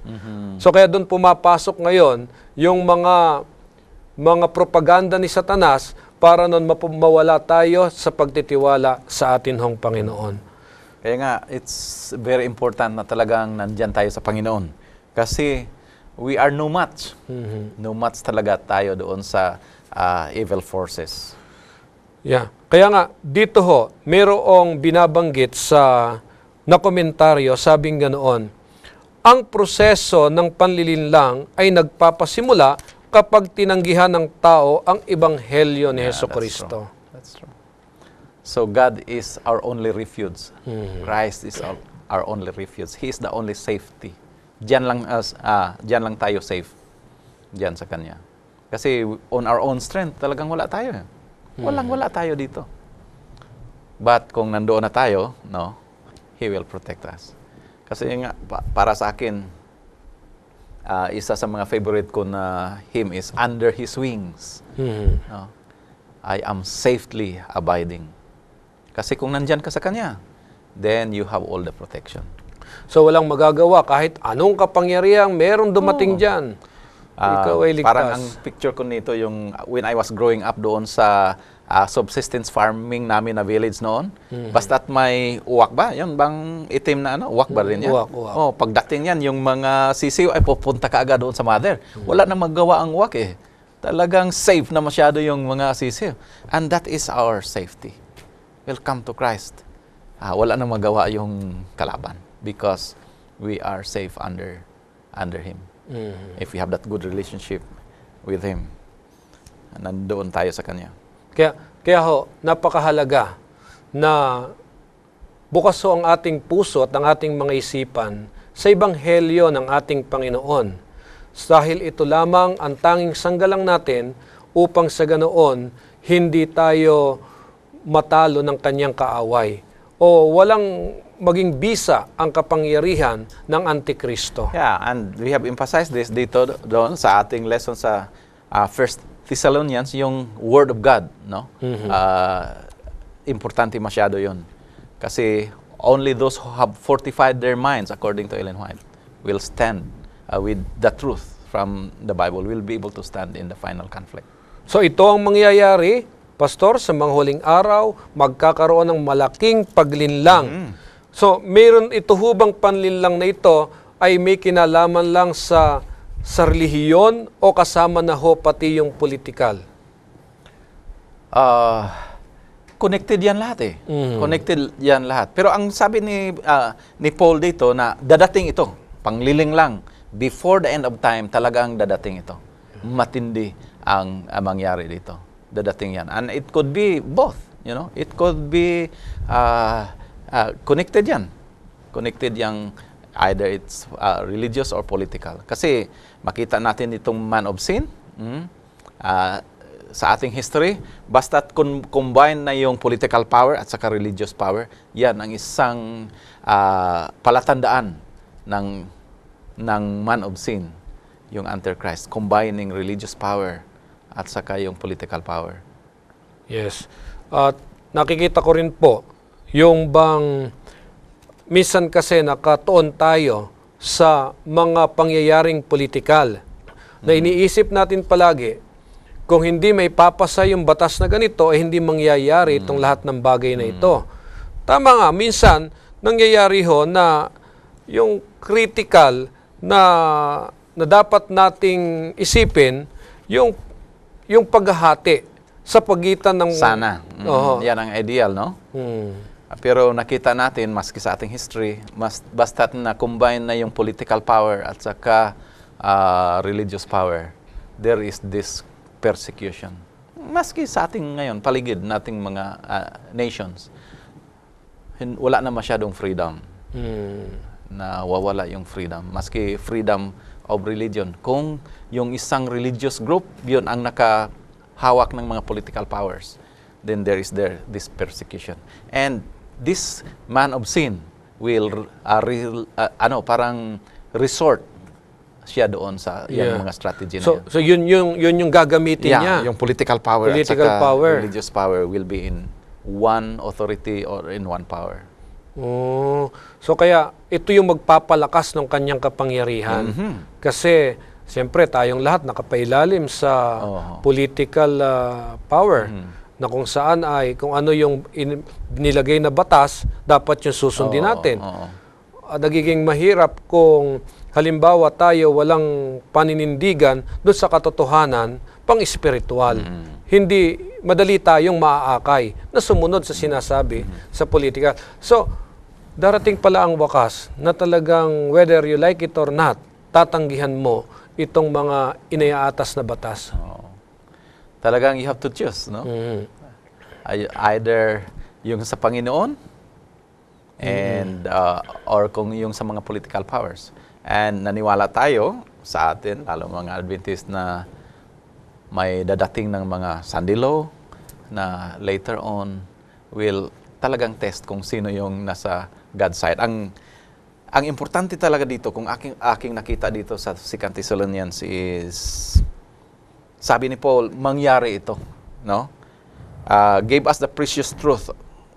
So kaya doon pumapasok ngayon yung mga mga propaganda ni Satanas para nun mawala tayo sa pagtitiwala sa atin hong Panginoon. Kaya nga, it's very important na talagang nandyan tayo sa Panginoon. Kasi we are no match. No match talaga tayo doon sa evil forces. Yeah. Kaya nga, dito ho, mayroong binabanggit na komentaryo, sabing ganoon, ang proseso ng panlilinlang ay nagpapasimula kapag tinanggihan ng tao ang ebanghelyo ni Hesukristo. That's true. So God is our only refuge. Christ is our only refuge. He is the only safety. Diyan lang tayo safe. Diyan sa Kanya. Kasi on our own strength, talagang wala tayo. Wala tayo dito. But kung nandoon na tayo, no, He will protect us. Kasi nga, para sa akin, isa sa mga favorite ko na hymn is Under His Wings. No? I am safely abiding. Kasi kung nandyan ka sa Kanya, then you have all the protection. So walang magagawa kahit anong kapangyarihang merong dumating dyan. Ikaw ay ligtas. Parang ang picture ko nito yung when I was growing up doon sa subsistence farming namin na village noon. Basta't may uwak ba? Yun bang itim na uwak ba rin yan? Uwak. Oh, pagdating yan, yung mga sisiw ay pupunta ka agad doon sa mother. Wala na magawa ang uwak eh. Talagang safe na masyado yung mga sisiw. And that is our safety. Welcome to Christ. Wala na magawa yung kalaban because we are safe under Him. If we have that good relationship with Him, nandoon tayo sa Kanya. Kaya ho, napakahalaga na bukas ho ang ating puso at ang ating mga isipan sa ebanghelyo ng ating Panginoon. Dahil ito lamang ang tanging sanggalang natin upang sa ganoon hindi tayo matalo ng kanyang kaaway o walang maging bisa ang kapangyarihan ng Antikristo. Yeah, and we have emphasized this dito doon sa ating lesson sa 1 Thessalonians, yung Word of God, no? Importante masyado yun. Kasi only those who have fortified their minds, according to Ellen White, will stand with the truth from the Bible, will be able to stand in the final conflict. So ito ang mangyayari, Pastor, sa mga huling araw, magkakaroon ng malaking paglinlang. So, mayroon ito hubang panlinlang na ito ay may kinalaman lang sa relihiyon o kasama na ho pati yung politikal? Connected yan lahat eh. Connected yan lahat. Pero ang sabi ni Paul dito na dadating ito, pangliling lang, before the end of time, talagang dadating ito. Matindi ang mangyari dito. Dadating yan. And it could be both, you know. It could be connected yan. Connected yang either it's religious or political. Kasi makita natin itong man of sin sa ating history, basta't combine na yung political power at saka religious power, yan ang isang palatandaan ng man of sin, yung Antichrist, combining religious power at saka yung political power. Yes. At nakikita ko rin po, yung bang minsan kasi nakatuon tayo sa mga pangyayaring politikal na iniisip natin palagi, kung hindi may papasa yung batas na ganito, eh hindi mangyayari itong lahat ng bagay na ito. Tama nga, minsan nangyayari ho na yung critical na dapat nating isipin, yung paghahati sa pagitan ng... Sana. Yan ang ideal, no? Pero nakita natin, maski sa ating history, basta't na-combine na yung political power at saka religious power, there is this persecution. Maski sa ating ngayon, paligid nating mga nations, wala na masyadong freedom. Nawawala yung freedom. Maski freedom of religion. Kung yung isang religious group, yun ang nakahawak ng mga political powers, then there is this persecution. And this man of sin will parang resort siya doon sa yung mga strategy na yun. So yun yung gagamitin niya. Yung political power Political at saka power. religious power will be in one authority or in one power. So kaya ito yung magpapalakas ng kanyang kapangyarihan. Kasi siyempre tayong lahat nakapailalim sa political power na kung saan ay kung ano yung nilagay na batas, dapat yung susundin natin. Nagiging mahirap kung halimbawa tayo walang paninindigan doon sa katotohanan pang-espiritual. Hindi madali tayong maaakay na sumunod sa sinasabi sa politika. So, darating pala ang wakas na talagang whether you like it or not, tatanggihan mo itong mga inaiaatas na batas. Talagang you have to choose, no? Either yung sa Panginoon and or kung yung sa mga political powers. And naniwala tayo sa atin, lalo mga Adventist, na may dadating ng mga Sunday law na later on will talagang test kung sino yung nasa God's side. Ang importante talaga dito, kung aking nakita dito sa 2 Thessalonians is, sabi ni Paul, mangyari ito, no? Gave us the precious truth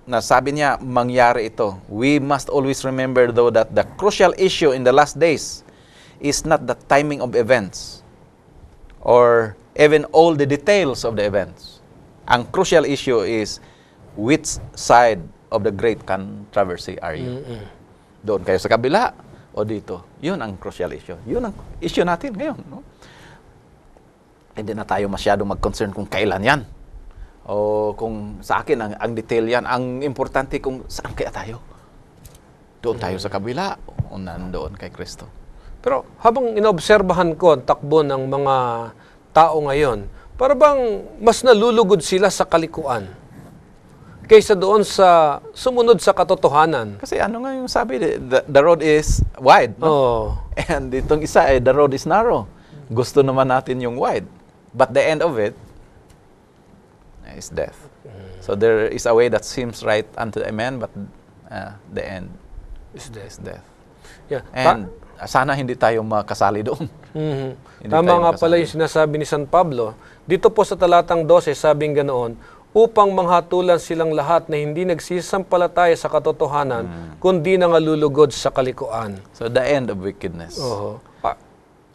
na sabi niya, mangyari ito. We must always remember though that the crucial issue in the last days is not the timing of events or even all the details of the events. Ang crucial issue is which side of the great controversy are you? Doon kayo sa kabila o dito? Yun ang crucial issue. Yun ang issue natin ngayon, no? Hindi na tayo masyadong mag-concern kung kailan yan. O kung sa akin, ang detail yan. Ang importante kung saan kaya tayo. Doon tayo sa kabila o nandoon kay Kristo. Pero habang inobserbahan ko ang takbo ng mga tao ngayon, para bang mas nalulugod sila sa kalikuan kaysa doon sa sumunod sa katotohanan. Kasi ano nga yung sabi, the road is wide, no? And itong isa, the road is narrow. Gusto naman natin yung wide. But the end of it is death. So there is a way that seems right unto a man, but the end is death. Yeah. And sana hindi tayo makasali doon. Tama nga pala yung sinasabi ni San Pablo. Dito po sa talatang 12, sabing ganoon, upang manghatulan silang lahat na hindi nagsisampalataya sa katotohanan, kundi nangalulugod sa kalikuan. So the end of wickedness.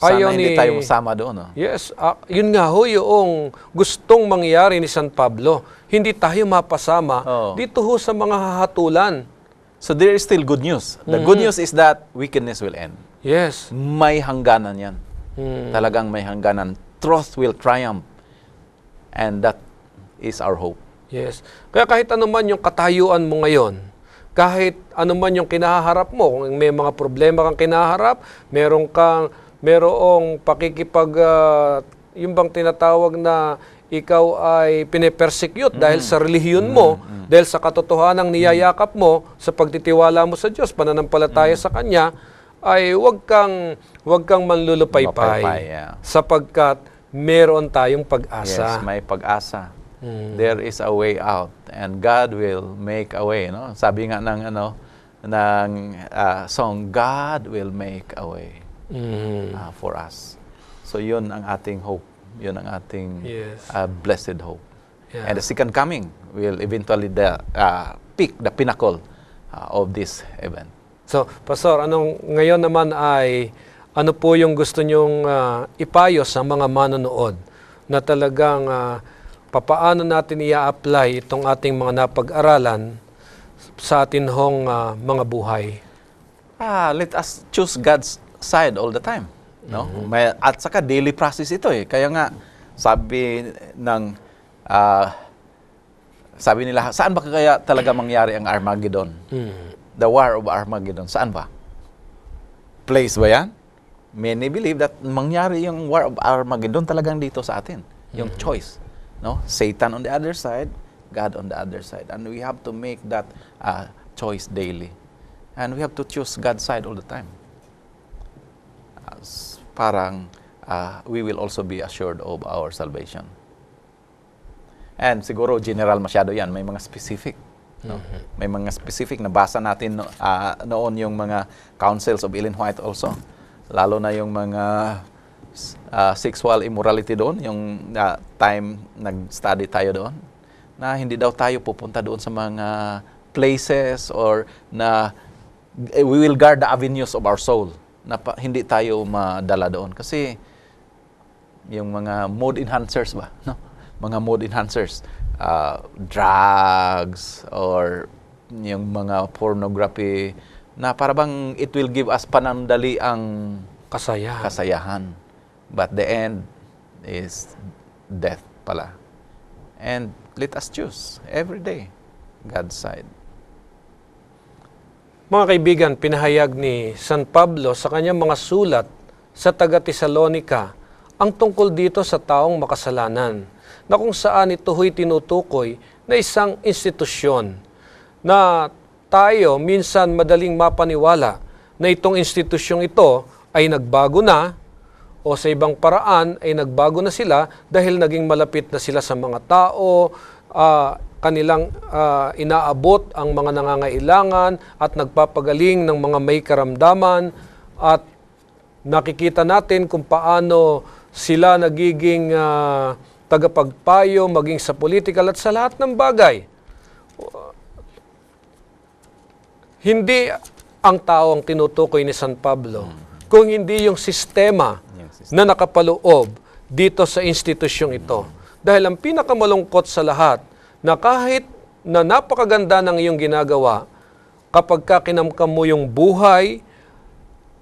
Sana hindi tayo masama doon. No? Yes, yun nga ho yung gustong mangyari ni San Pablo. Hindi tayo mapasama dito ho sa mga hahatulan. So there is still good news. The good news is that wickedness will end. Yes. May hangganan yan. Talagang may hangganan. Truth will triumph. And that is our hope. Yes. Kaya kahit ano man yung katayuan mo ngayon, kahit ano man yung kinaharap mo, kung may mga problema kang kinaharap, merong yung bang tinatawag na ikaw ay pinipersecute dahil sa relihiyon mo, dahil sa katotohanang niyayakap mo, sa pagtitiwala mo sa Diyos, pananampalataya sa Kanya, ay huwag kang manlulupaypay sapagkat meron tayong pag-asa. Yes, may pag-asa. There is a way out and God will make a way, no? Sabi nga ng song, God will make a way for us. So yun ang ating hope. Yun ang ating blessed hope. Yeah. And the second coming will eventually peak, the pinnacle of this event. So, Pastor, ngayon naman ay ano po yung gusto nyong ipayo sa mga manonood na talagang papaano natin i-apply itong ating mga napag-aralan sa atin hong mga buhay? Let us choose God's side all the time. No? At saka daily process ito eh. Kaya nga, sabi nila, saan ba kaya talaga mangyari ang Armageddon? The War of Armageddon, saan ba? Place ba yan? Many believe that mangyari yung War of Armageddon talagang dito sa atin. Yung choice. No? Satan on the other side, God on the other side. And we have to make that choice daily. And we have to choose God's side all the time. Parang we will also be assured of our salvation. And siguro general masyado yan. May mga specific. No? May mga specific na basa natin noon yung mga councils of Ellen White also. Lalo na yung mga sexual immorality doon, yung time nag-study tayo doon, na hindi daw tayo pupunta doon sa mga places or na we will guard the avenues of our soul, na hindi tayo madala doon. Kasi yung mga mood enhancers ba, no? Mga mood enhancers, drugs, or yung mga pornography, na para bang it will give us panandali ang kasayahan. But the end is death pala. And let us choose every day God's side. Mga kaibigan, pinahayag ni San Pablo sa kanyang mga sulat sa taga-Tesalonica ang tungkol dito sa taong makasalanan, na kung saan ito ho'y tinutukoy na isang institusyon na tayo minsan madaling mapaniwala na itong institusyong ito ay nagbago na o sa ibang paraan ay nagbago na sila dahil naging malapit na sila sa mga tao, kanilang inaabot ang mga nangangailangan at nagpapagaling ng mga may karamdaman, at nakikita natin kung paano sila nagiging tagapagpayo maging sa political at sa lahat ng bagay. Hindi ang tao ang tinutukoy ni San Pablo, kung hindi yung sistema na nakapaloob dito sa institusyong ito. Dahil ang pinakamalungkot sa lahat, na kahit na napakaganda ng iyong ginagawa, kapag kinamkam mo yung buhay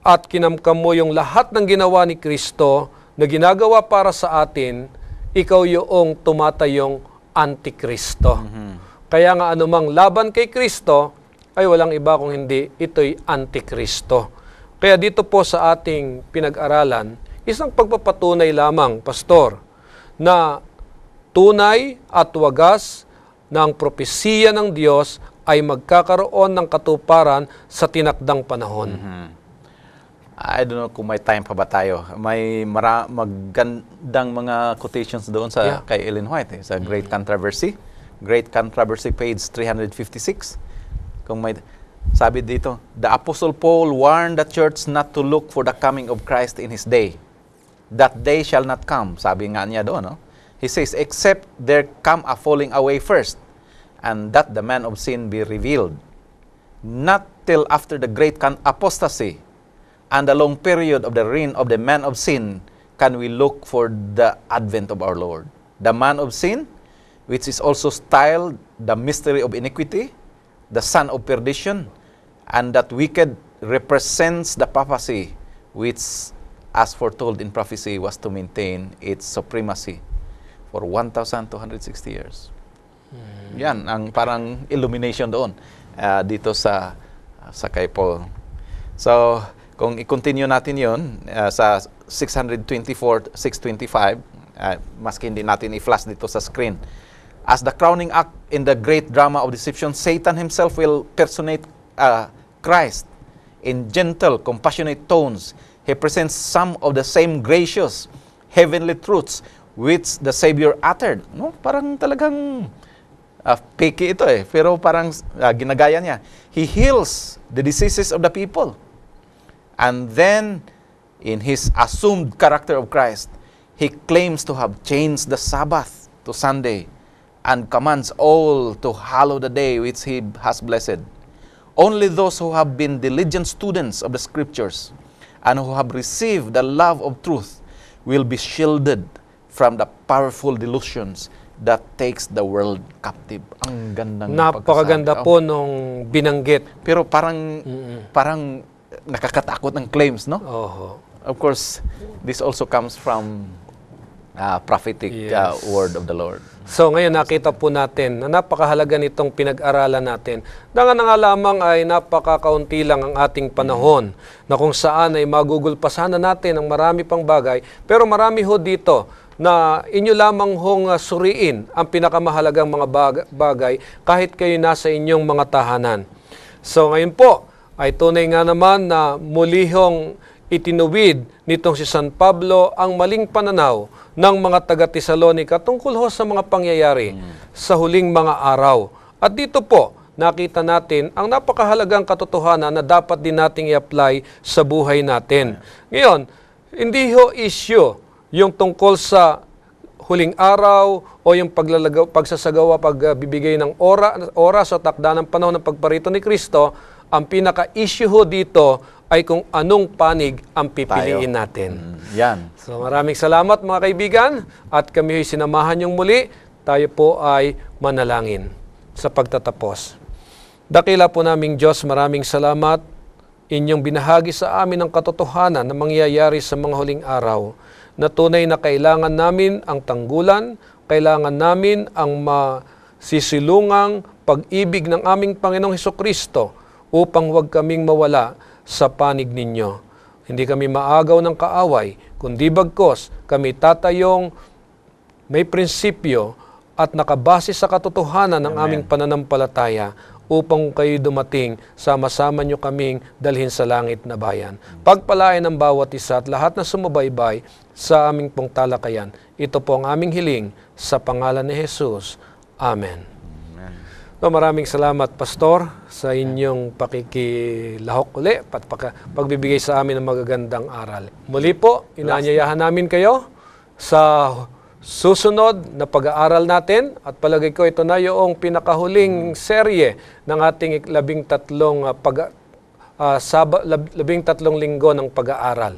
at kinamkam mo yung lahat ng ginawa ni Kristo na ginagawa para sa atin, ikaw yung tumatayong antikristo. Kaya nga anumang laban kay Kristo ay walang iba kung hindi ito'y antikristo. Kaya dito po sa ating pinag-aralan, isang pagpapatunay lamang, Pastor, na tunay at wagas na ang propesiya ng Diyos ay magkakaroon ng katuparan sa tinakdang panahon. I don't know kung may time pa ba tayo. May magandang mga quotations doon sa kay Ellen White, sa Great Controversy. Great Controversy, page 356. Kung may, sabi dito, the Apostle Paul warned the church not to look for the coming of Christ in his day. That day shall not come. Sabi nga niya doon, no? He says, except there come a falling away first, and that the man of sin be revealed. Not till after the great apostasy and the long period of the reign of the man of sin can we look for the advent of our Lord. The man of sin, which is also styled the mystery of iniquity, the son of perdition, and that wicked represents the papacy, which, as foretold in prophecy, was to maintain its supremacy for 1,260 years. Yan, ang parang illumination doon dito sa kay Paul. So, kung i-continue natin yon sa 624, 625, maski hindi natin i-flash dito sa screen. As the crowning act in the great drama of deception, Satan himself will personate Christ in gentle, compassionate tones. He presents some of the same gracious, heavenly truths which the Savior uttered. No? Parang talagang picky ito pero parang ginagaya niya. He heals the diseases of the people. And then, in his assumed character of Christ, he claims to have changed the Sabbath to Sunday and commands all to hallow the day which he has blessed. Only those who have been diligent students of the Scriptures and who have received the love of truth will be shielded from the powerful delusions that takes the world captive. Ang gandang napakaganda po nung binanggit. Pero parang nakakatakot ng claims, no? Of course, this also comes from prophetic word of the Lord. So ngayon nakita po natin na napakahalaga nitong pinag-aralan natin. Nga lamang ay napakakaunti lang ang ating panahon na kung saan ay magugulpasan na natin ang marami pang bagay. Pero marami ho dito na inyo lamang hong suriin ang pinakamahalagang mga bagay kahit kayo nasa inyong mga tahanan. So ngayon po ay tunay nga naman na muli hong itinuwid nitong si San Pablo ang maling pananaw ng mga taga-Tesalonica tungkol ho sa mga pangyayari sa huling mga araw. At dito po, nakita natin ang napakahalagang katotohanan na dapat din nating i-apply sa buhay natin. Ngayon, hindi ho issue yung tungkol sa huling araw o yung pagsasagawa, pagbibigay ng oras o takda ng panahon ng pagparito ni Kristo ang pinaka-issue ho dito ay kung anong panig ang pipiliin natin. Yan. So maraming salamat mga kaibigan at kami ay sinamahan niyong muli. Tayo po ay manalangin sa pagtatapos. Dakila po naming Diyos, maraming salamat. Inyong binahagi sa amin ang katotohanan na mangyayari sa mga huling araw na tunay na kailangan namin ang tanggulan, kailangan namin ang masisilungang pag-ibig ng aming Panginoong Hesukristo upang huwag kaming mawala sa panig ninyo. Hindi kami maagaw ng kaaway, kundi bagkos kami tatayong may prinsipyo at nakabase sa katotohanan ng aming pananampalataya upang kayo dumating, sama-sama nyo kaming dalhin sa langit na bayan. Pagpalain ang bawat isa at lahat na sumubaybay sa aming pong talakayan. Ito po ang aming hiling sa pangalan ni Jesus. Amen. So, maraming salamat, Pastor, sa inyong pakikilahok uli at pagbibigay sa amin ng magagandang aral. Muli po, inaanyayahan namin kayo sa susunod na pag-aaral natin at palagay ko ito na yung pinakahuling serye ng ating 13 linggo ng pag-aaral.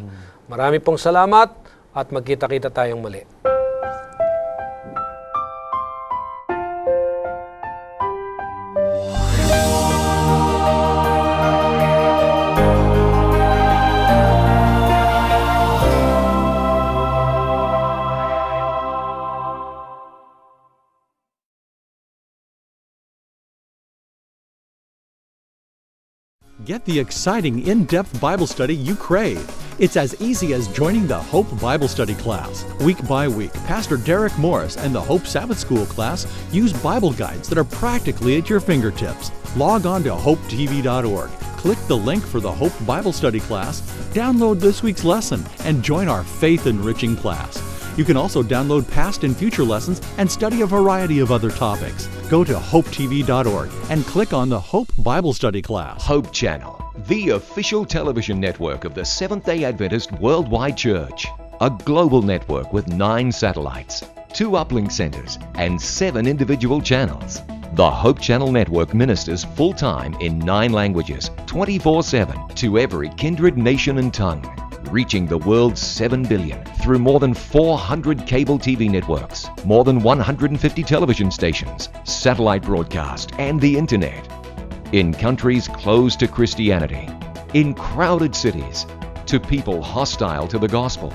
Marami pong salamat at magkita-kita tayong muli. Get the exciting, in-depth Bible study you crave. It's as easy as joining the Hope Bible Study class. Week by week, Pastor Derek Morris and the Hope Sabbath School class use Bible guides that are practically at your fingertips. Log on to hopetv.org, click the link for the Hope Bible Study class, download this week's lesson, and join our faith-enriching class. You can also download past and future lessons and study a variety of other topics. Go to hopetv.org and click on the Hope Bible Study class. Hope Channel, the official television network of the Seventh-day Adventist Worldwide Church. A global network with 9 satellites, 2 uplink centers, and 7 individual channels. The Hope Channel Network ministers full-time in 9 languages, 24/7, to every kindred, nation, and tongue, reaching the world's 7 billion through more than 400 cable TV networks, more than 150 television stations, satellite broadcast, and the internet. In countries closed to Christianity, in crowded cities, to people hostile to the gospel,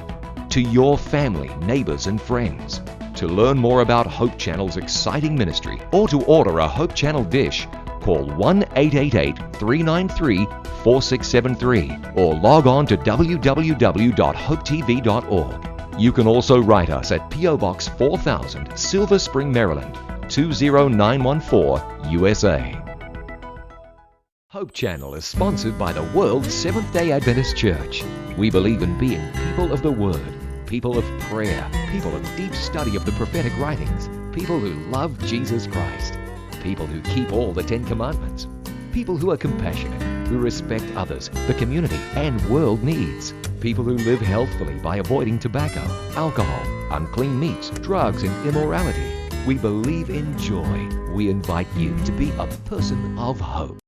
to your family, neighbors, and friends. To learn more about Hope Channel's exciting ministry or to order a Hope Channel dish, call 1-888-393-4673 or log on to www.hopetv.org. You can also write us at P.O. Box 4000, Silver Spring, Maryland, 20914, USA. Hope Channel is sponsored by the World Seventh-day Adventist Church. We believe in being people of the Word, people of prayer, people of deep study of the prophetic writings, people who love Jesus Christ, people who keep all the 10 Commandments, people who are compassionate, who respect others, the community, and world needs, people who live healthfully by avoiding tobacco, alcohol, unclean meats, drugs, and immorality. We believe in joy. We invite you to be a person of hope.